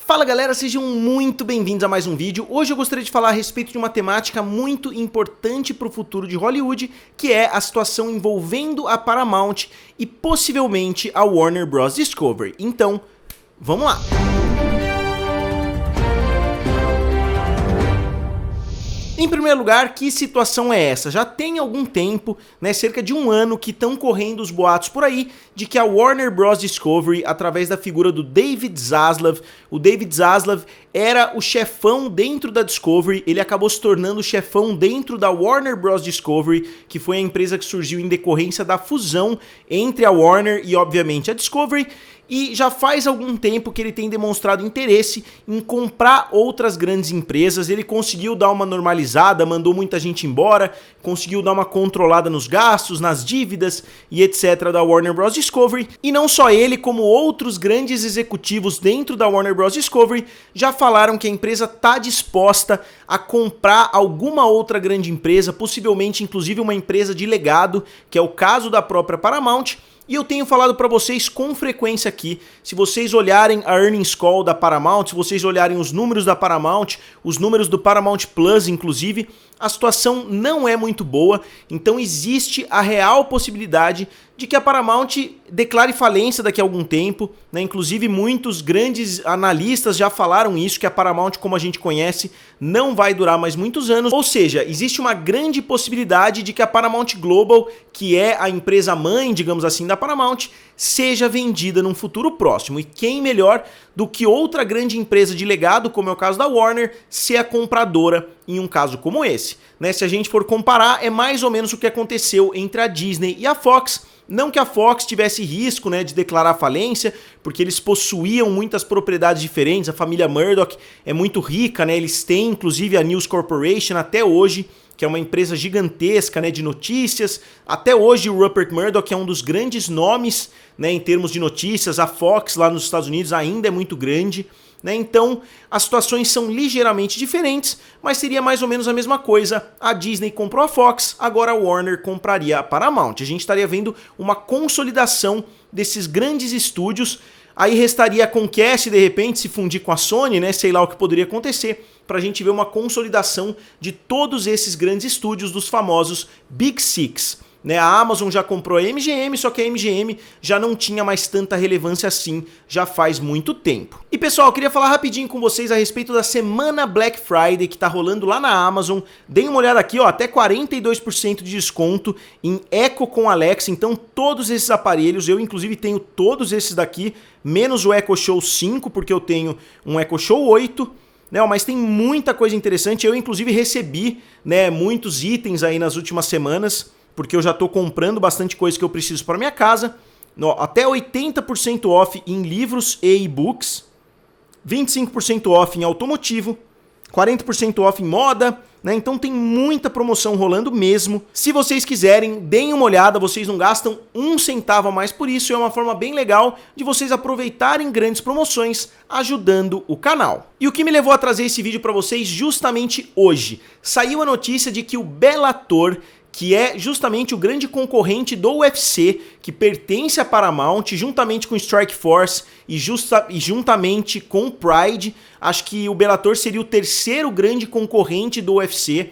Fala galera, sejam muito bem-vindos a mais um vídeo. Hoje eu gostaria de falar a respeito de uma temática muito importante para o futuro de Hollywood, que é a situação envolvendo a Paramount e possivelmente a Warner Bros. Discovery. Então, vamos lá! Em primeiro lugar, que situação é essa? Já tem algum tempo, cerca de um ano, que estão correndo os boatos por aí de que a Warner Bros. Discovery, através da figura do David Zaslav, o David Zaslav era o chefão dentro da Discovery, ele acabou se tornando o chefão dentro da Warner Bros. Discovery, que foi a empresa que surgiu em decorrência da fusão entre a Warner e, obviamente, a Discovery. E já faz algum tempo que ele tem demonstrado interesse em comprar outras grandes empresas. Ele conseguiu dar uma normalizada, mandou muita gente embora, conseguiu dar uma controlada nos gastos, nas dívidas e etc. da Warner Bros. Discovery. E não só ele, como outros grandes executivos dentro da Warner Bros. Discovery já falaram que a empresa está disposta a comprar alguma outra grande empresa, possivelmente inclusive uma empresa de legado, que é o caso da própria Paramount. E eu tenho falado para vocês com frequência aqui, se vocês olharem a earnings call da Paramount, se vocês olharem os números da Paramount, os números do Paramount Plus inclusive, a situação não é muito boa, então existe a real possibilidade de que a Paramount declare falência daqui a algum tempo, inclusive muitos grandes analistas já falaram isso, que a Paramount, como a gente conhece, não vai durar mais muitos anos, ou seja, existe uma grande possibilidade de que a Paramount Global, que é a empresa mãe, digamos assim, da Paramount, seja vendida num futuro próximo. E quem melhor do que outra grande empresa de legado, como é o caso da Warner, ser a compradora em um caso como esse. Se a gente for comparar, é mais ou menos o que aconteceu entre a Disney e a Fox. Não que a Fox tivesse risco de declarar falência, porque eles possuíam muitas propriedades diferentes, a família Murdoch é muito rica, eles têm inclusive a News Corporation até hoje, que é uma empresa gigantesca de notícias. Até hoje o Rupert Murdoch é um dos grandes nomes em termos de notícias, a Fox lá nos Estados Unidos ainda é muito grande. Então as situações são ligeiramente diferentes, mas seria mais ou menos a mesma coisa. A Disney comprou a Fox, agora a Warner compraria a Paramount. A gente estaria vendo uma consolidação desses grandes estúdios. Aí restaria a Comcast de repente se fundir com a Sony, sei lá o que poderia acontecer, para a gente ver uma consolidação de todos esses grandes estúdios dos famosos Big Six. A Amazon já comprou a MGM, só que a MGM já não tinha mais tanta relevância assim, já faz muito tempo. E pessoal, eu queria falar rapidinho com vocês a respeito da semana Black Friday que tá rolando lá na Amazon. Deem uma olhada aqui, até 42% de desconto em Echo com Alexa. Então todos esses aparelhos, eu inclusive tenho todos esses daqui, menos o Echo Show 5, porque eu tenho um Echo Show 8. Mas tem muita coisa interessante, eu inclusive recebi muitos itens aí nas últimas semanas, porque eu já estou comprando bastante coisa que eu preciso para minha casa. Até 80% off em livros e e-books, 25% off em automotivo, 40% off em moda, então tem muita promoção rolando mesmo. Se vocês quiserem, deem uma olhada, vocês não gastam um centavo a mais por isso, é uma forma bem legal de vocês aproveitarem grandes promoções, ajudando o canal. E o que me levou a trazer esse vídeo para vocês justamente hoje? Saiu a notícia de que o Bellator, que é justamente o grande concorrente do UFC, que pertence à Paramount, juntamente com Strike Force e juntamente com o Pride. Acho que o Bellator seria o terceiro grande concorrente do UFC,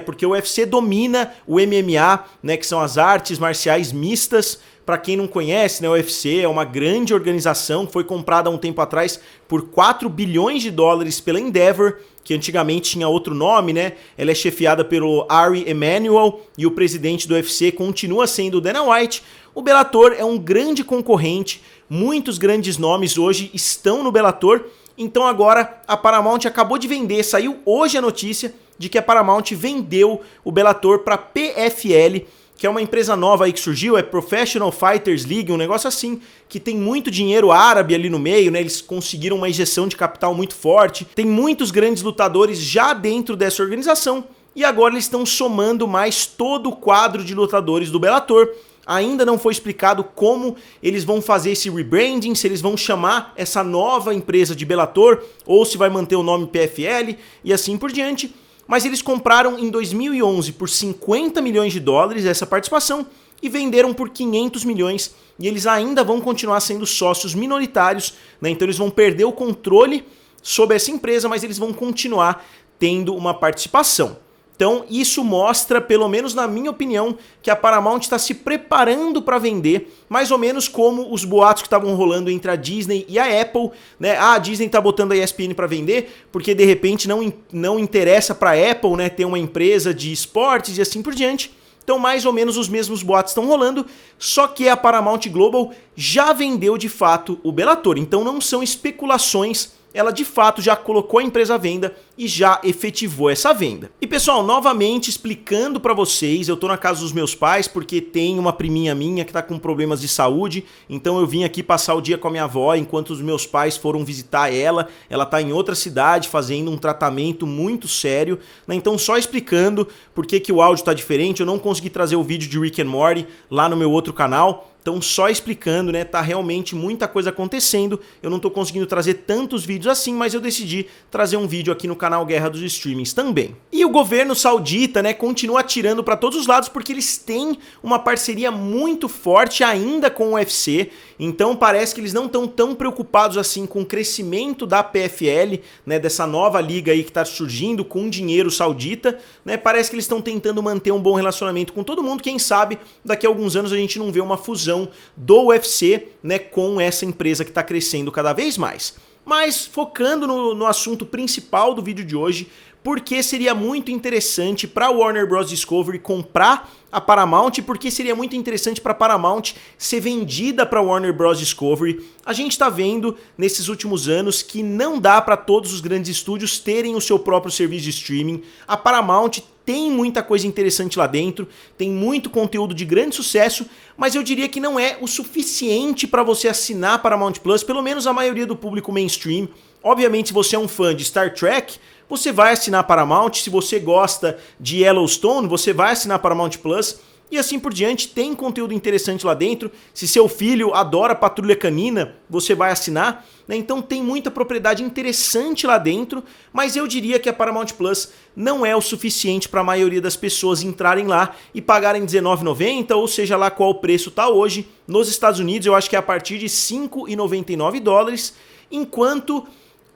porque o UFC domina o MMA, que são as artes marciais mistas. Para quem não conhece, o UFC é uma grande organização, foi comprada há um tempo atrás por 4 bilhões de dólares pela Endeavor, que antigamente tinha outro nome, Ela é chefiada pelo Ari Emanuel e o presidente do UFC continua sendo o Dana White. O Bellator é um grande concorrente, muitos grandes nomes hoje estão no Bellator, então agora a Paramount acabou de vender, saiu hoje a notícia de que a Paramount vendeu o Bellator para PFL, que é uma empresa nova aí que surgiu, é Professional Fighters League, um negócio assim, que tem muito dinheiro árabe ali no meio, eles conseguiram uma injeção de capital muito forte, tem muitos grandes lutadores já dentro dessa organização, e agora eles estão somando mais todo o quadro de lutadores do Bellator. Ainda não foi explicado como eles vão fazer esse rebranding, se eles vão chamar essa nova empresa de Bellator, ou se vai manter o nome PFL, e assim por diante. Mas eles compraram em 2011 por 50 milhões de dólares essa participação e venderam por 500 milhões e eles ainda vão continuar sendo sócios minoritários, então eles vão perder o controle sobre essa empresa, mas eles vão continuar tendo uma participação. Então isso mostra, pelo menos na minha opinião, que a Paramount está se preparando para vender, mais ou menos como os boatos que estavam rolando entre a Disney e a Apple, né? Ah, a Disney está botando a ESPN para vender porque de repente não interessa para a Apple, né, ter uma empresa de esportes e assim por diante. Então mais ou menos os mesmos boatos estão rolando, só que a Paramount Global já vendeu de fato o Bellator, então não são especulações, ela de fato já colocou a empresa à venda e já efetivou essa venda. E pessoal, novamente explicando para vocês, eu tô na casa dos meus pais porque tem uma priminha minha que tá com problemas de saúde, então eu vim aqui passar o dia com a minha avó enquanto os meus pais foram visitar ela tá em outra cidade fazendo um tratamento muito sério, né? Então só explicando por que o áudio tá diferente, eu não consegui trazer o vídeo de Rick and Morty lá no meu outro canal. Então só explicando, né, tá realmente muita coisa acontecendo, eu não tô conseguindo trazer tantos vídeos assim, mas eu decidi trazer um vídeo aqui no canal Guerra dos Streamings também. E o governo saudita, né, continua atirando para todos os lados porque eles têm uma parceria muito forte ainda com o UFC, então parece que eles não estão tão preocupados assim com o crescimento da PFL, né, dessa nova liga aí que tá surgindo com dinheiro saudita, né, parece que eles estão tentando manter um bom relacionamento com todo mundo, quem sabe daqui a alguns anos a gente não vê uma fusão do UFC, né, com essa empresa que está crescendo cada vez mais. Mas focando no assunto principal do vídeo de hoje, porque seria muito interessante para a Warner Bros. Discovery comprar a Paramount, porque seria muito interessante para a Paramount ser vendida para a Warner Bros. Discovery. A gente está vendo nesses últimos anos que não dá para todos os grandes estúdios terem o seu próprio serviço de streaming. A Paramount tem muita coisa interessante lá dentro, tem muito conteúdo de grande sucesso, mas eu diria que não é o suficiente para você assinar a Paramount Plus, pelo menos a maioria do público mainstream. Obviamente, se você é um fã de Star Trek, você vai assinar a Paramount. Se você gosta de Yellowstone, você vai assinar a Paramount Plus. E assim por diante, tem conteúdo interessante lá dentro. Se seu filho adora Patrulha Canina, você vai assinar, né? Então tem muita propriedade interessante lá dentro, mas eu diria que a Paramount Plus não é o suficiente para a maioria das pessoas entrarem lá e pagarem R$19,90, ou seja lá qual o preço está hoje. Nos Estados Unidos eu acho que é a partir de $5,99, enquanto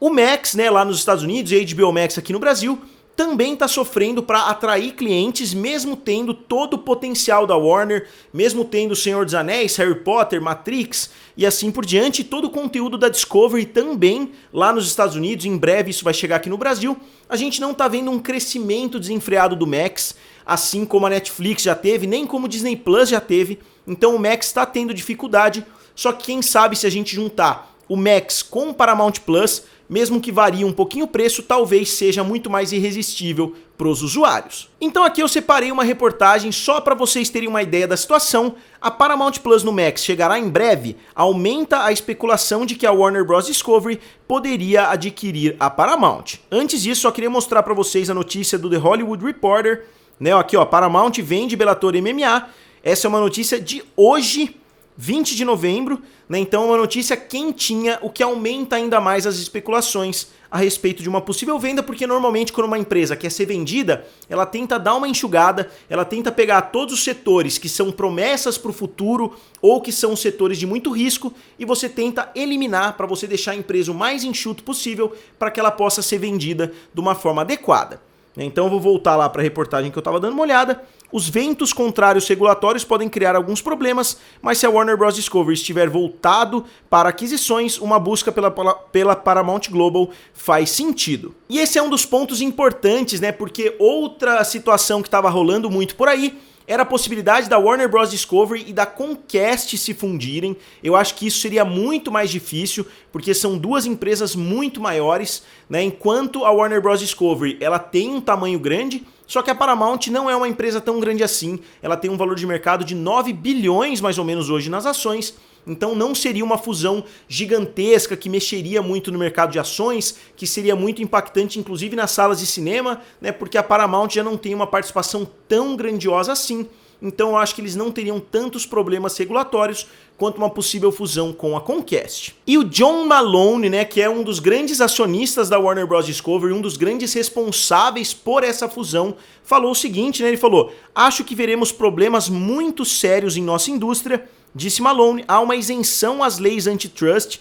o Max, né, lá nos Estados Unidos, e a HBO Max aqui no Brasil, também está sofrendo para atrair clientes, mesmo tendo todo o potencial da Warner, mesmo tendo O Senhor dos Anéis, Harry Potter, Matrix e assim por diante, todo o conteúdo da Discovery também lá nos Estados Unidos, em breve isso vai chegar aqui no Brasil. A gente não está vendo um crescimento desenfreado do Max, assim como a Netflix já teve, nem como o Disney Plus já teve, então o Max está tendo dificuldade, só que quem sabe se a gente juntar o Max com o Paramount Plus, mesmo que varie um pouquinho o preço, talvez seja muito mais irresistível para os usuários. Então aqui eu separei uma reportagem só para vocês terem uma ideia da situação. A Paramount Plus no Max chegará em breve, aumenta a especulação de que a Warner Bros. Discovery poderia adquirir a Paramount. Antes disso, só queria mostrar para vocês a notícia do The Hollywood Reporter, né? Aqui ó, Paramount vende Bellator MMA. Essa é uma notícia de hoje, 20 de novembro, né? Então é uma notícia quentinha, o que aumenta ainda mais as especulações a respeito de uma possível venda, porque normalmente quando uma empresa quer ser vendida, ela tenta dar uma enxugada, ela tenta pegar todos os setores que são promessas para o futuro ou que são setores de muito risco e você tenta eliminar para você deixar a empresa o mais enxuto possível para que ela possa ser vendida de uma forma adequada. Então eu vou voltar lá para a reportagem que eu estava dando uma olhada. Os ventos contrários regulatórios podem criar alguns problemas, mas se a Warner Bros. Discovery estiver voltado para aquisições, uma busca pela Paramount Global faz sentido. E esse é um dos pontos importantes, né? Porque outra situação que estava rolando muito por aí era a possibilidade da Warner Bros. Discovery e da Comcast se fundirem. Eu acho que isso seria muito mais difícil, porque são duas empresas muito maiores, né? Enquanto a Warner Bros. Discovery ela tem um tamanho grande, só que a Paramount não é uma empresa tão grande assim. Ela tem um valor de mercado de 9 bilhões mais ou menos hoje nas ações. Então não seria uma fusão gigantesca que mexeria muito no mercado de ações, que seria muito impactante inclusive nas salas de cinema, né? Porque a Paramount já não tem uma participação tão grandiosa assim. Então eu acho que eles não teriam tantos problemas regulatórios quanto uma possível fusão com a Comcast. E o John Malone, né, que é um dos grandes acionistas da Warner Bros. Discovery, um dos grandes responsáveis por essa fusão, falou o seguinte, né, ele falou: "Acho que veremos problemas muito sérios em nossa indústria", disse Malone. "Há uma isenção às leis antitrust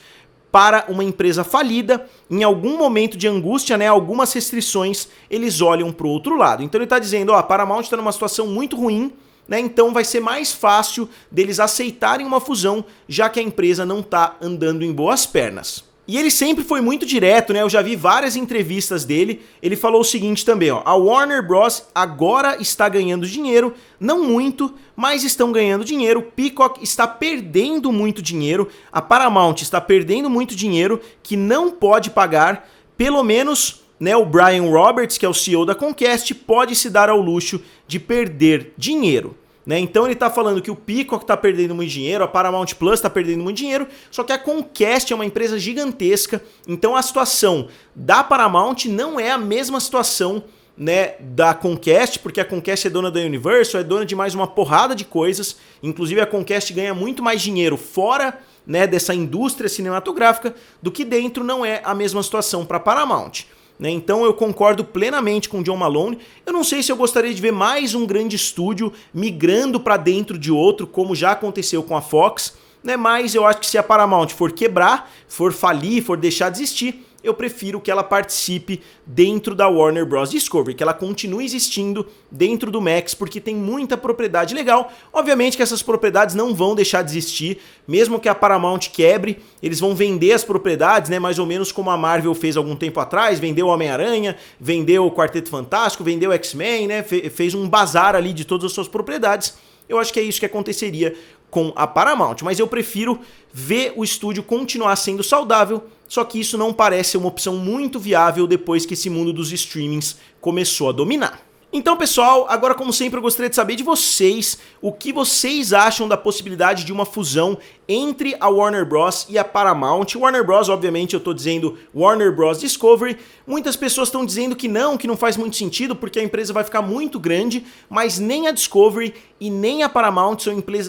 para uma empresa falida, em algum momento de angústia, né, algumas restrições, eles olham para o outro lado. Então ele está dizendo, ó, a Paramount está numa situação muito ruim, né, então vai ser mais fácil deles aceitarem uma fusão, já que a empresa não está andando em boas pernas. E ele sempre foi muito direto, né? Eu já vi várias entrevistas dele. Ele falou o seguinte também, ó: a Warner Bros. Agora está ganhando dinheiro, não muito, mas estão ganhando dinheiro. Peacock está perdendo muito dinheiro. A Paramount está perdendo muito dinheiro que não pode pagar. Pelo menos, né, o Brian Roberts, que é o CEO da Comcast, pode se dar ao luxo de perder dinheiro. Né? Então ele está falando que o Peacock está perdendo muito dinheiro, a Paramount Plus está perdendo muito dinheiro, só que a Comcast é uma empresa gigantesca, então a situação da Paramount não é a mesma situação, né, da Comcast, porque a Comcast é dona da Universal, é dona de mais uma porrada de coisas, inclusive a Comcast ganha muito mais dinheiro fora, né, dessa indústria cinematográfica do que dentro. Não é a mesma situação para a Paramount. Então eu concordo plenamente com o John Malone. Eu não sei se eu gostaria de ver mais um grande estúdio migrando para dentro de outro, como já aconteceu com a Fox, né? Mas eu acho que se a Paramount for quebrar, for falir, for deixar de existir, eu prefiro que ela participe dentro da Warner Bros. Discovery, que ela continue existindo dentro do Max, porque tem muita propriedade legal. Obviamente que essas propriedades não vão deixar de existir, mesmo que a Paramount quebre, eles vão vender as propriedades, né, mais ou menos como a Marvel fez algum tempo atrás, vendeu o Homem-Aranha, vendeu o Quarteto Fantástico, vendeu o X-Men, né, fez um bazar ali de todas as suas propriedades. Eu acho que é isso que aconteceria com a Paramount, mas eu prefiro ver o estúdio continuar sendo saudável, só que isso não parece uma opção muito viável depois que esse mundo dos streamings começou a dominar. Então, pessoal, agora como sempre eu gostaria de saber de vocês o que vocês acham da possibilidade de uma fusão entre a Warner Bros. E a Paramount. Warner Bros, obviamente, eu tô dizendo Warner Bros. Discovery. Muitas pessoas estão dizendo que não faz muito sentido porque a empresa vai ficar muito grande, mas nem a Discovery e nem a Paramount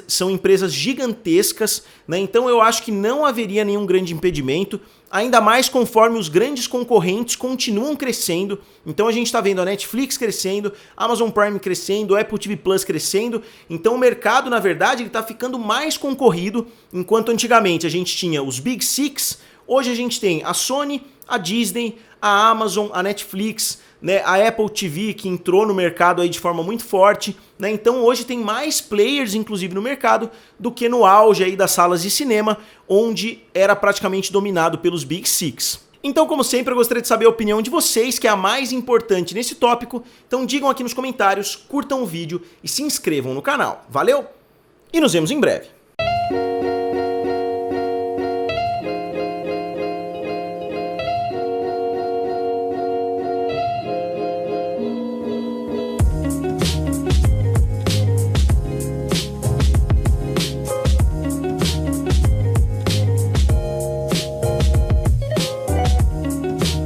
são empresas gigantescas, né? Então eu acho que não haveria nenhum grande impedimento, ainda mais conforme os grandes concorrentes continuam crescendo. Então a gente está vendo a Netflix crescendo, a Amazon Prime crescendo, a Apple TV Plus crescendo. Então o mercado, na verdade, ele está ficando mais concorrido, enquanto antigamente a gente tinha os Big Six, hoje a gente tem a Sony, a Disney, a Amazon, a Netflix, né, a Apple TV, que entrou no mercado aí de forma muito forte, né? Então hoje tem mais players, inclusive, no mercado do que no auge aí das salas de cinema, onde era praticamente dominado pelos Big Six. Então, como sempre, eu gostaria de saber a opinião de vocês, que é a mais importante nesse tópico. Então digam aqui nos comentários, curtam o vídeo e se inscrevam no canal. Valeu? E nos vemos em breve.